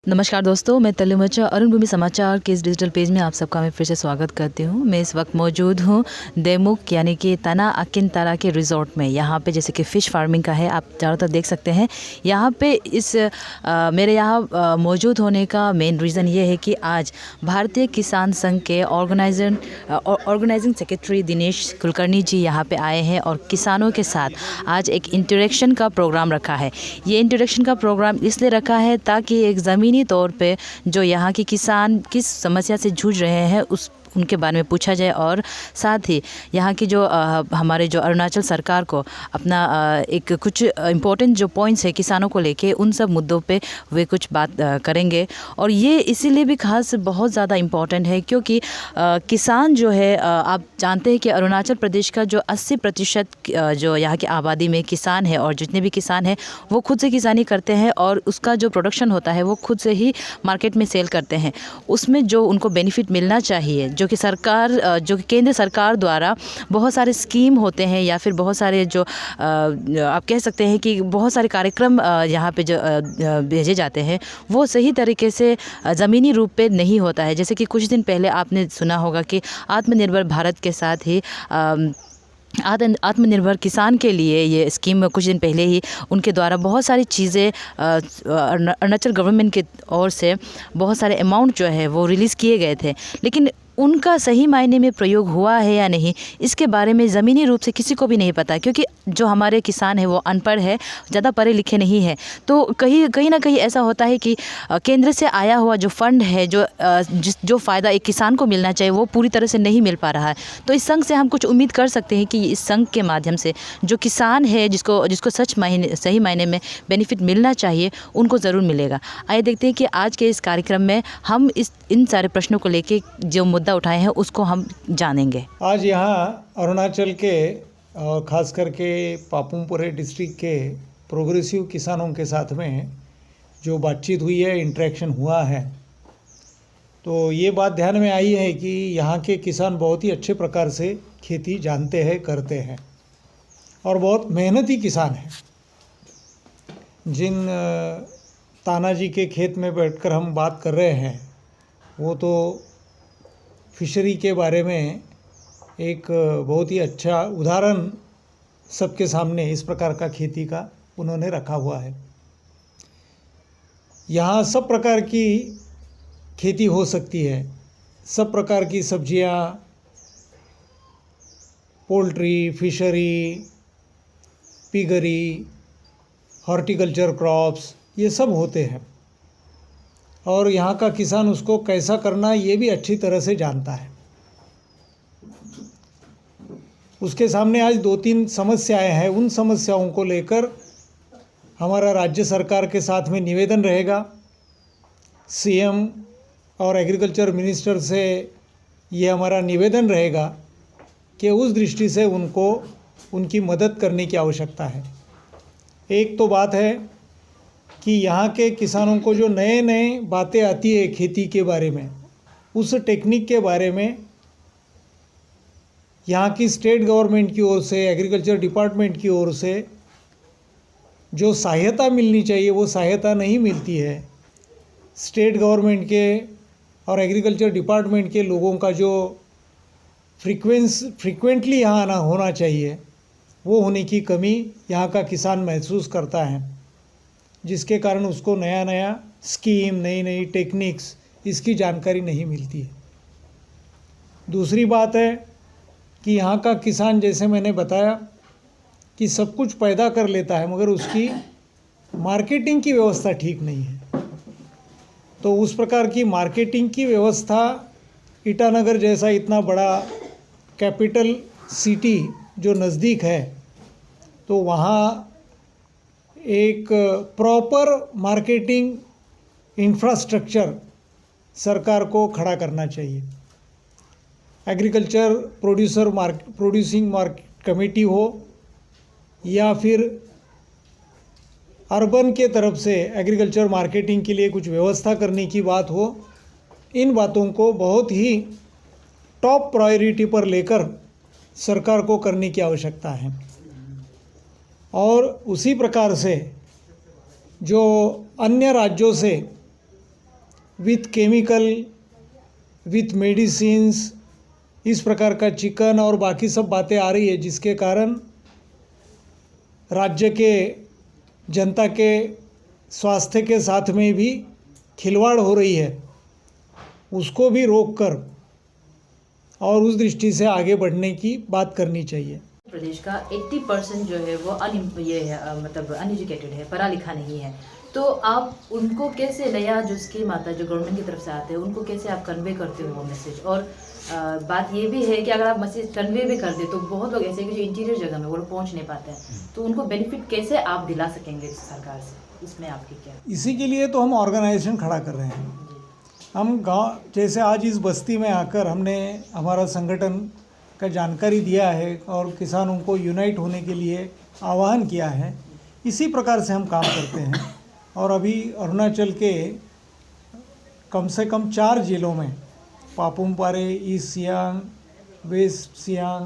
नमस्कार दोस्तों, मैं तल्लुमचा अरुण भूमि समाचार के इस डिजिटल पेज में आप सबका मैं फिर से स्वागत करती हूँ। मैं इस वक्त मौजूद हूँ देमुक यानी कि तना अकिनतारा के रिज़ॉर्ट में। यहाँ पे जैसे कि फ़िश फार्मिंग का है, आप चारों तरफ देख सकते हैं। यहाँ पे मेरे यहाँ मौजूद होने का मेन रीज़न ये है कि आज भारतीय किसान संघ के ऑर्गेनाइजिंग सेक्रेटरी दिनेश कुलकर्णी जी यहाँ पे आए हैं और किसानों के साथ आज एक इंटरेक्शन का प्रोग्राम रखा है। ये इंटरेक्शन का प्रोग्राम इसलिए रखा है ताकि एक ज़मीनी तौर पे जो यहाँ के किसान किस समस्या से जूझ रहे हैं उनके बारे में पूछा जाए और साथ ही यहाँ की जो हमारे जो अरुणाचल सरकार को अपना एक कुछ इम्पोर्टेंट जो पॉइंट्स है किसानों को लेके उन सब मुद्दों पे वे कुछ बात करेंगे। और ये इसीलिए भी खास बहुत ज़्यादा इम्पोर्टेंट है क्योंकि किसान जो है आप जानते हैं कि अरुणाचल प्रदेश का जो 80% जो यहाँ की आबादी में किसान है और जितने भी किसान हैं वो खुद से किसानी करते हैं और उसका जो प्रोडक्शन होता है वो खुद से ही मार्केट में सेल करते हैं। उसमें जो उनको बेनिफिट मिलना चाहिए जो कि केंद्र सरकार द्वारा बहुत सारे स्कीम होते हैं या फिर बहुत सारे जो आप कह सकते हैं कि बहुत सारे कार्यक्रम यहाँ पे जो भेजे जाते हैं वो सही तरीके से ज़मीनी रूप पे नहीं होता है। जैसे कि कुछ दिन पहले आपने सुना होगा कि आत्मनिर्भर भारत के साथ ही आत्मनिर्भर किसान के लिए ये स्कीम कुछ दिन पहले ही उनके द्वारा बहुत सारी चीज़ें अरुणाचल गवर्नमेंट की ओर से बहुत सारे अमाउंट जो है वो रिलीज़ किए गए थे, लेकिन उनका सही मायने में प्रयोग हुआ है या नहीं इसके बारे में ज़मीनी रूप से किसी को भी नहीं पता क्योंकि जो हमारे किसान है वो अनपढ़ है, ज़्यादा पढ़े लिखे नहीं है। तो कहीं ना कहीं ऐसा होता है कि केंद्र से आया हुआ जो फंड है जो फ़ायदा एक किसान को मिलना चाहिए वो पूरी तरह से नहीं मिल पा रहा है। तो इस संघ से हम कुछ उम्मीद कर सकते हैं कि इस संघ के माध्यम से जो किसान है जिसको सही मायने में बेनिफिट मिलना चाहिए उनको ज़रूर मिलेगा। आइए देखते हैं कि आज के इस कार्यक्रम में हम इन सारे प्रश्नों को लेके जो मुद्दा उठाए हैं उसको हम जानेंगे। आज यहाँ अरुणाचल के और ख़ास करके पापुमपुरे डिस्ट्रिक्ट के प्रोग्रेसिव किसानों के साथ में जो बातचीत हुई है, इंटरेक्शन हुआ है, तो ये बात ध्यान में आई है कि यहाँ के किसान बहुत ही अच्छे प्रकार से खेती जानते हैं, करते हैं और बहुत मेहनती किसान हैं। जिन तानाजी के खेत में बैठकर हम बात कर रहे हैं वो तो फिशरी के बारे में एक बहुत ही अच्छा उदाहरण सबके सामने इस प्रकार का खेती का उन्होंने रखा हुआ है। यहाँ सब प्रकार की खेती हो सकती है, सब प्रकार की सब्जियाँ, poultry, fishery, piggery, horticulture crops, ये सब होते हैं और यहाँ का किसान उसको कैसा करना ये भी अच्छी तरह से जानता है। उसके सामने आज 2-3 समस्याएं हैं, उन समस्याओं को लेकर हमारा राज्य सरकार के साथ में निवेदन रहेगा। सीएम और एग्रीकल्चर मिनिस्टर से ये हमारा निवेदन रहेगा कि उस दृष्टि से उनको उनकी मदद करने की आवश्यकता है। एक तो बात है कि यहाँ के किसानों को जो नए बातें आती है खेती के बारे में, उस टेक्निक के बारे में यहाँ की स्टेट गवर्नमेंट की ओर से, एग्रीकल्चर डिपार्टमेंट की ओर से जो सहायता मिलनी चाहिए वो सहायता नहीं मिलती है। स्टेट गवर्नमेंट के और एग्रीकल्चर डिपार्टमेंट के लोगों का जो फ्रीक्वेंटली यहाँ आना होना चाहिए वो होने की कमी यहाँ का किसान महसूस करता है, जिसके कारण उसको नया स्कीम, नई टेक्निक्स इसकी जानकारी नहीं मिलती है। दूसरी बात है कि यहाँ का किसान, जैसे मैंने बताया, कि सब कुछ पैदा कर लेता है मगर उसकी मार्केटिंग की व्यवस्था ठीक नहीं है। तो उस प्रकार की मार्केटिंग की व्यवस्था ईटानगर जैसा इतना बड़ा कैपिटल सिटी जो नज़दीक है, तो वहाँ एक प्रॉपर मार्केटिंग इंफ्रास्ट्रक्चर सरकार को खड़ा करना चाहिए। एग्रीकल्चर प्रोड्यूसिंग कमेटी हो या फिर अर्बन के तरफ से एग्रीकल्चर मार्केटिंग के लिए कुछ व्यवस्था करने की बात हो, इन बातों को बहुत ही टॉप प्रायोरिटी पर लेकर सरकार को करने की आवश्यकता है। और उसी प्रकार से जो अन्य राज्यों से विथ केमिकल, विथ मेडिसिन्स, इस प्रकार का चिकन और बाकी सब बातें आ रही है, जिसके कारण राज्य के जनता के स्वास्थ्य के साथ में भी खिलवाड़ हो रही है। उसको भी रोककर और उस दृष्टि से आगे बढ़ने की बात करनी चाहिए। प्रदेश का 80% जो है वो मतलब अनएजुकेटेड है, पढ़ा लिखा नहीं है। तो आप उनको कैसे नया जो स्कीम आता है जो गवर्नमेंट की तरफ से आते हैं उनको कैसे आप कन्वे करते हो वो मैसेज? और बात ये भी है कि अगर आप मैसेज कन्वे भी कर दे तो बहुत लोग ऐसे कि जो इंटीरियर जगह में वो लोग पहुंच नहीं पाते हैं, तो उनको बेनिफिट कैसे आप दिला सकेंगे सरकार से? इसमें आपकी क्या? इसी के लिए तो हम ऑर्गेनाइजेशन खड़ा कर रहे हैं। हम गांव, जैसे आज इस बस्ती में आकर हमने हमारा संगठन का जानकारी दिया है और किसानों को यूनाइट होने के लिए आह्वान किया है, इसी प्रकार से हम काम करते हैं। और अभी अरुणाचल के कम से कम 4 जिलों में, पापुम-पारे, ईस्ट सियांग, वेस्ट सियांग,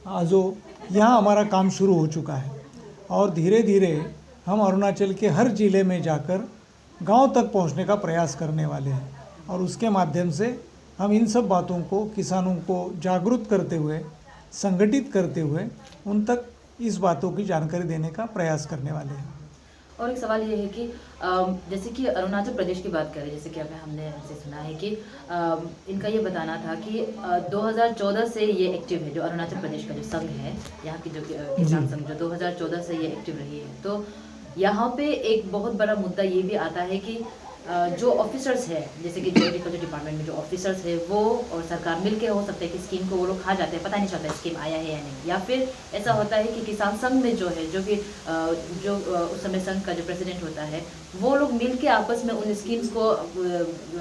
आजो, यहाँ हमारा काम शुरू हो चुका है। और धीरे धीरे हम अरुणाचल के हर ज़िले में जाकर गांव तक पहुंचने का प्रयास करने वाले हैं और उसके माध्यम से हम इन सब बातों को किसानों को जागरूक करते हुए, संगठित करते हुए उन तक इस बातों की जानकारी देने का प्रयास करने वाले हैं। और एक सवाल ये है कि जैसे कि अरुणाचल प्रदेश की बात करें, जैसे कि अभी हमने हमसे सुना है कि इनका ये बताना था कि 2014 से ये एक्टिव है, जो अरुणाचल प्रदेश का जो संघ है, यहाँ की जो किसान संघ जो 2014 से ये एक्टिव रही है। तो यहाँ पे एक बहुत बड़ा मुद्दा ये भी आता है कि जो ऑफिसर्स है, जैसे कि एग्रीकल्चर डिपार्टमेंट में जो ऑफिसर्स है वो और सरकार मिलके हो सकता है कि स्कीम को वो लोग खा जाते हैं, पता नहीं चलता स्कीम आया है या नहीं। या फिर ऐसा होता है कि किसान संघ में जो है, जो कि जो उस समय संघ का जो प्रेसिडेंट होता है, वो लोग मिलके आपस में उन स्कीम्स को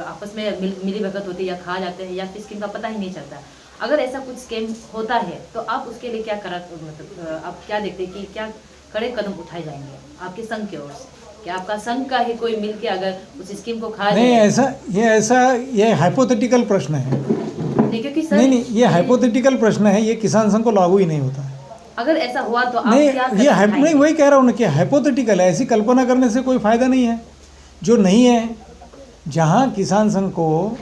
आपस में मिली भगत होती है या खा जाते हैं, या फिर स्कीम का पता ही नहीं चलता। अगर ऐसा कुछ स्कीम होता है तो आप उसके लिए क्या मतलब आप क्या देखते हैं कि क्या कड़े कदम उठाए जाएंगे आपके संघ की ओर से? क्या आपका संघ का ही कोई मिलके अगर उस स्कीम को खा नहीं, ये हाइपोथेटिकल प्रश्न है। क्योंकि सर नहीं, ये हाइपोथेटिकल प्रश्न है, ये किसान संघ को लागू ही नहीं होता है। अगर ऐसा हुआ तो आप नहीं, क्या नहीं, वही कह रहा हूँ ना कि हाइपोथेटिकल है, ऐसी कल्पना करने से कोई फायदा नहीं है। जो नहीं है, जहाँ किसान संघ को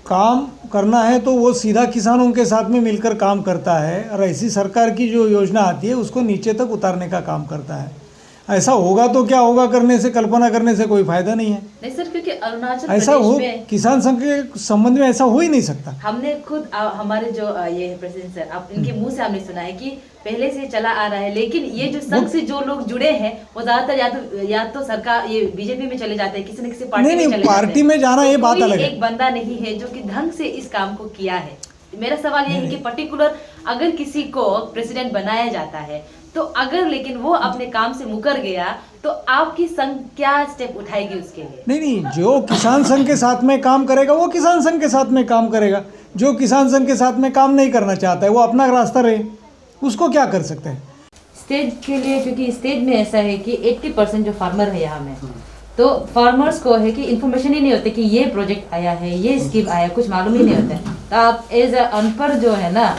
काम करना है तो वो सीधा किसानों के साथ में मिलकर काम करता है और ऐसी सरकार की जो योजना आती है उसको नीचे तक उतारने का काम करता है। ऐसा होगा तो क्या होगा करने से, कल्पना करने से कोई फायदा नहीं है। नहीं सर, क्योंकि अरुणाचल ऐसा हो, में किसान संघ के संबंध में ऐसा हो ही नहीं सकता। हमने खुद हमारे जो ये प्रेसिडेंट सर, आप इनके मुंह से हमने सुना है कि पहले से चला आ रहा है, लेकिन ये जो संघ से जो लोग जुड़े हैं वो ज्यादातर या तो सरकार ये बीजेपी में चले जाते हैं, किसी न किसी पार्टी में चले पार्टी में जाना ये बात अलग है। एक बंदा नहीं है जो कि ढंग से इस काम को किया है। मेरा सवाल ये है कि पर्टिकुलर अगर किसी को प्रेसिडेंट बनाया जाता है तो अगर लेकिन वो अपने काम से मुकर गया तो आपकी संघ क्या स्टेप उठाएगी उसके लिए? नहीं, जो किसान संघ के साथ में काम करेगा वो किसान संघ के साथ में काम करेगा। जो किसान संघ के साथ में काम नहीं करना चाहता है वो अपना रास्ता रहे, उसको क्या कर सकते हैं। स्टेट के लिए, क्योंकि स्टेट में ऐसा है कि 80% जो फार्मर है यहाँ में, तो फार्मर्स को है कि इन्फॉर्मेशन ही नहीं होती कि ये प्रोजेक्ट आया है, ये स्कीम आया, कुछ मालूम ही नहीं होता है। तो आप एज अ अनपढ़ जो है ना,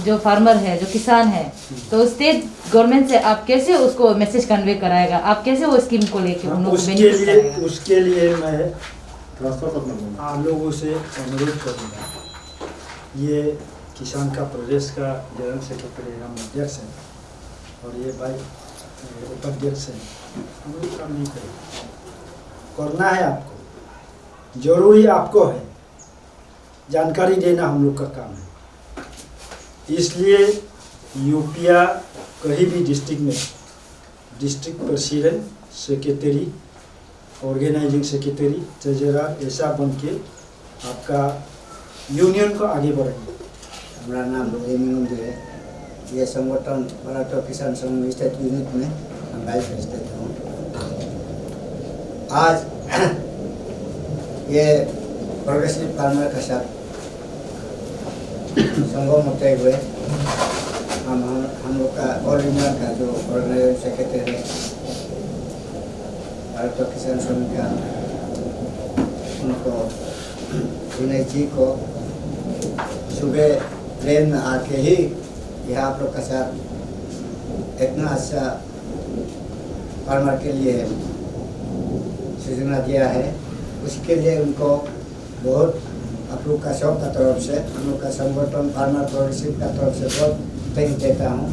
जो फार्मर है, जो किसान है, तो स्टेट गवर्नमेंट से आप कैसे उसको मैसेज कन्वे कराएगा? आप कैसे वो स्कीम को लेके उन लोगों को बेनिफिट कराएगा? उसके लिए मैं आप लोगों से अनुरोध करूँगा, ये किसान का प्रदेश का जनरल सेक्रेटरी हम अध्यक्ष हैं और ये भाई उपाध्यक्ष हैं, हम लोग काम नहीं करेंगे। करना है आपको, जरूरी आपको है, जानकारी देना हम लोग का काम है। इसलिए यूपिया कहीं भी डिस्ट्रिक्ट में district president, secretary, organising secretary, treasurer ऐसा बन के आपका यूनियन को आगे बढ़ाएंगे। हमारा नाम रेमिंग जो है, ये संगठन मराठा किसान संघ स्टेट यूनिट में हम वाइस प्रेसिडेंट हूँ। आज ये प्रोग्रेसिव फार्मर का साथ संगम होते हुए हम लोग का ऑल इंडिया का जो ऑर्गेनाइजेशन सेक्रेटरी है मराठा किसान संघ का, उनको विनय जी को सुबह ट्रेन में आके ही यहाँ आप लोग का साथ इतना अच्छा फार्मर के लिए सूचना दिया है, उसके लिए उनको बहुत आप लोग का शॉप का तरफ से, हम लोग का संगठन फार्मर प्रोड्यूसर का तरफ से बहुत थैंक देता हूँ।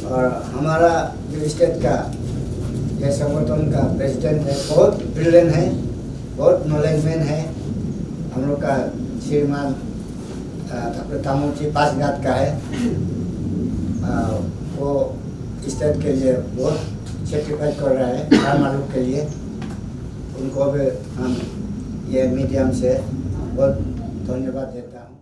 और हमारा जो स्टेट का यह संगठन का प्रेसिडेंट है, बहुत ब्रिलियंट है, बहुत नॉलेजमैन है। हम लोग का श्रीमान तामुची पासघाट का है, वो स्टेट के लिए बहुत सेक्रीफाइस कर रहा है फार्मर लोग के लिए। उनको भी हम ये मीडियम से बहुत धन्यवाद देता हूँ।